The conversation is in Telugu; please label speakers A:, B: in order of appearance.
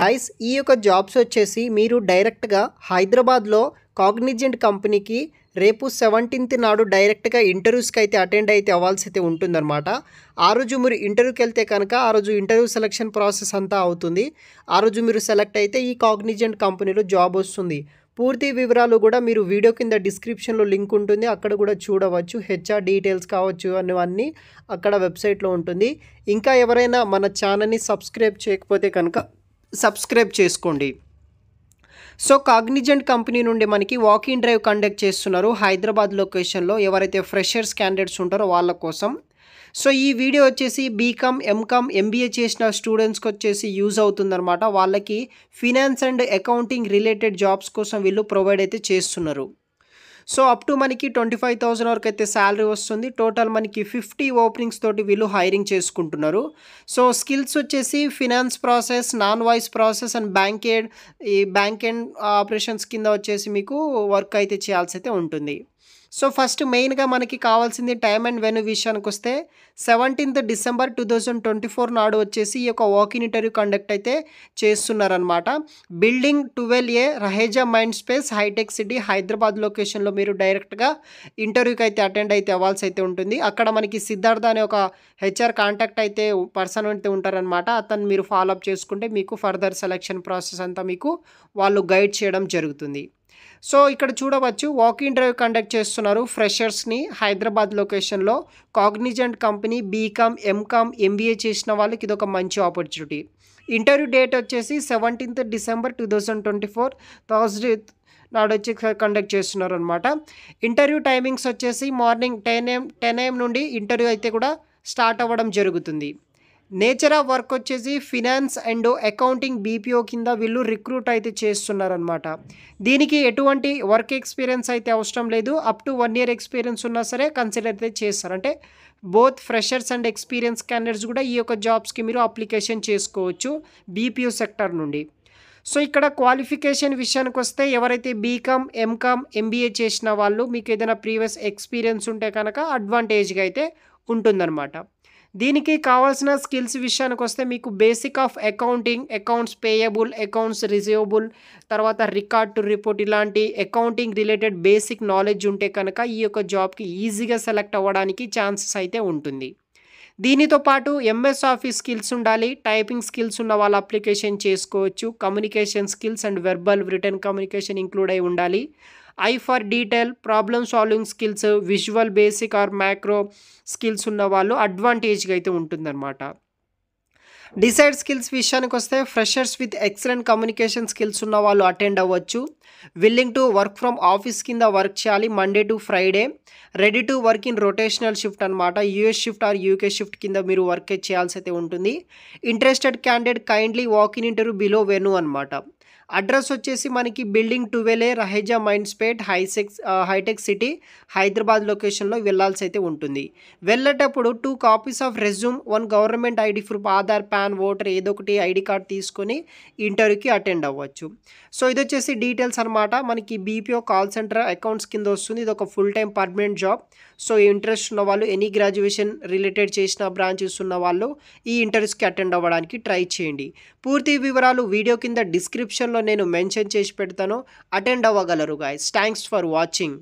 A: గైస్ ఈ యొక్క జాబ్స్ వచ్చేసి మీరు డైరెక్ట్గా హైదరాబాద్లో కాగ్నిజెంట్ కంపెనీకి రేపు 17th నాడు డైరెక్ట్గా ఇంటర్వ్యూస్కి అయితే అటెండ్ అయితే అవ్వాల్సి అయితే ఉంటుందన్నమాట. ఆ రోజు మీరు ఇంటర్వ్యూకి వెళ్తే కనుక ఆ రోజు ఇంటర్వ్యూ సెలక్షన్ ప్రాసెస్ అంతా అవుతుంది. ఆ రోజు మీరు సెలెక్ట్ అయితే ఈ కాగ్నిజెంట్ కంపెనీలో జాబ్ వస్తుంది. పూర్తి వివరాలు కూడా మీరు వీడియో కింద డిస్క్రిప్షన్లో లింక్ ఉంటుంది, అక్కడ కూడా చూడవచ్చు. హెచ్ఆర్ డీటెయిల్స్ కావచ్చు అన్నీ అక్కడ వెబ్సైట్లో ఉంటుంది. ఇంకా ఎవరైనా మన ఛానల్ని సబ్స్క్రైబ్ చేయకపోతే కనుక సబ్స్క్రైబ్ చేసుకోండి. సో కాగ్నిజెంట్ కంపెనీ నుండి మనకి వాకింగ్ డ్రైవ్ కండక్ట్ చేస్తున్నారు హైదరాబాద్ లొకేషన్లో. ఎవరైతే ఫ్రెషర్స్ క్యాండిడేట్స్ ఉంటారో వాళ్ళ కోసం. సో ఈ వీడియో వచ్చేసి బీకామ్, ఎంకామ్, ఎంబీఏ చేసిన స్టూడెంట్స్కి వచ్చేసి యూజ్ అవుతుందన్నమాట. వాళ్ళకి finance and accounting related jobs కోసం వీళ్ళు ప్రొవైడ్ అయితే చేస్తున్నారు. సో అప్ టు మనకి 25,000 వరకు అయితే శాలరీ వస్తుంది. టోటల్ మనకి 50 ఓపెనింగ్స్ తోటి వీళ్ళు హైరింగ్ చేసుకుంటున్నారు. సో స్కిల్స్ వచ్చేసి finance process, non voice process and bank and operations కింద వచ్చేసి మీకు వర్క్ అయితే చేయాల్సి అయితే ఉంటుంది. సో ఫస్ట్ మెయిన్గా మనకి కావాల్సింది టైమ్ అండ్ వెన్యూ విషయానికి వస్తే 17th December 2024 నాడు వచ్చేసి ఈ యొక్క వాకింగ్ ఇంటర్వ్యూ కండక్ట్ అయితే చేస్తున్నారనమాట. Building 12A Raheja Mind Space హైటెక్ సిటీ హైదరాబాద్ లొకేషన్లో మీరు డైరెక్ట్గా ఇంటర్వ్యూకి అయితే అటెండ్ అయితే అవ్వాల్సి అయితే ఉంటుంది. అక్కడ మనకి సిద్ధార్థ అనే ఒక హెచ్ఆర్ కాంటాక్ట్ అయితే పర్సన్ అయితే ఉంటారనమాట. అతను మీరు ఫాలోఅప్ చేసుకుంటే మీకు ఫర్దర్ సెలెక్షన్ ప్రాసెస్ అంతా మీకు వాళ్ళు గైడ్ చేయడం జరుగుతుంది. సో ఇక్కడ చూడవచ్చు వాకింగ్ డ్రైవ్ కండక్ట్ చేస్తున్నారు ఫ్రెషర్స్ని హైదరాబాద్ లొకేషన్లో. Cognizant company BCom, MCom, MBA చేసిన వాళ్ళకి ఇది ఒక మంచి ఆపర్చునిటీ. ఇంటర్వ్యూ డేట్ వచ్చేసి 17th December 2024 థర్స్డే నాడు వచ్చి కండక్ట్ చేస్తున్నారు అనమాట. ఇంటర్వ్యూ టైమింగ్స్ వచ్చేసి మార్నింగ్ 10 AM నుండి ఇంటర్వ్యూ అయితే కూడా స్టార్ట్ అవ్వడం జరుగుతుంది. నేచర్ ఆఫ్ వర్క్ వచ్చేసి ఫినాన్స్ అండ్ అకౌంటింగ్ బీపీఓ కింద వీళ్ళు రిక్రూట్ అయితే చేస్తున్నారనమాట. దీనికి ఎటువంటి వర్క్ ఎక్స్పీరియన్స్ అయితే అవసరం లేదు. అప్ టు 1 year ఎక్స్పీరియన్స్ ఉన్నా సరే కన్సిడర్ అయితే చేస్తారు. అంటే both freshers and experience candidates కూడా ఈ యొక్క జాబ్స్కి మీరు అప్లికేషన్ చేసుకోవచ్చు బీపీఓ సెక్టర్ నుండి. సో ఇక్కడ క్వాలిఫికేషన్ విషయానికి వస్తే ఎవరైతే బీకామ్, ఎంకామ్, ఎంబీఏ చేసిన వాళ్ళు మీకు ఏదైనా ప్రీవియస్ ఎక్స్పీరియన్స్ ఉంటే కనుక అడ్వాంటేజ్గా అయితే ఉంటుందన్నమాట. దీనికి కావాల్సిన స్కిల్స్ విషయానికి వస్తే మీకు basic of accounting, accounts payable, accounts receivable, తర్వాత రికార్డ్ టు రిపోర్ట్ ఇలాంటి అకౌంటింగ్ రిలేటెడ్ బేసిక్ నాలెడ్జ్ ఉంటే కనుక ఈ యొక్క జాబ్కి ఈజీగా సెలెక్ట్ అవ్వడానికి ఛాన్సెస్ అయితే ఉంటుంది. దీనితో పాటు ఎంఎస్ ఆఫీస్ స్కిల్స్ ఉండాలి. టైపింగ్ స్కిల్స్ ఉన్న వాళ్ళు అప్లికేషన్ చేసుకోవచ్చు. Communication skills and verbal written communication include అయి ఉండాలి. Eye for detail, problem solving skills, Visual Basic or macro skills ఉన్న వాళ్ళు అడ్వాంటేజ్గా అయితే ఉంటుందన్నమాట. డిసైడ్ స్కిల్స్ విషయానికి వస్తే freshers with excellent communication skills ఉన్న వాళ్ళు అటెండ్ అవ్వచ్చు. Willing to work from office కింద వర్క్ చేయాలి Monday to Friday. Ready to work in rotational shift అనమాట. US shift or UK shift కింద మీరు వర్క్ చేయాల్సి అయితే ఉంటుంది. Interested candidate kindly walk in interview below venue అనమాట. అడ్రస్ వచ్చేసి మనకి building 12A Raheja Mind Space హైటెక్ సిటీ హైదరాబాద్ లొకేషన్లో వెళ్ళాల్సి అయితే ఉంటుంది. వెళ్ళేటప్పుడు 2 copies of resume, 1 government ID proof, Aadhaar, PAN, voter ఏదో ఒకటి ఐడి కార్డ్ తీసుకొని ఇంటర్వ్యూకి అటెండ్ అవ్వచ్చు. సో ఇది వచ్చేసి డీటెయిల్స్ అనమాట. మనకి బీపీఓ కాల్ సెంటర్ అకౌంట్స్ కింద వస్తుంది. ఇది ఒక full time permanent job. So interest ఉన్న వాళ్ళు, ఎనీ గ్రాడ్యుయేషన్ రిలేటెడ్ చేసిన బ్రాంచెస్ ఉన్న వాళ్ళు ఈ ఇంటర్వ్యూస్కి అటెండ్ అవ్వడానికి ట్రై చేయండి. పూర్తి వివరాలు వీడియో కింద డిస్క్రిప్షన్లో నేను మెన్షన్ చేసి పెడతాను. అటెండ్ అవ్వగలరు గైస్. Thanks for watching.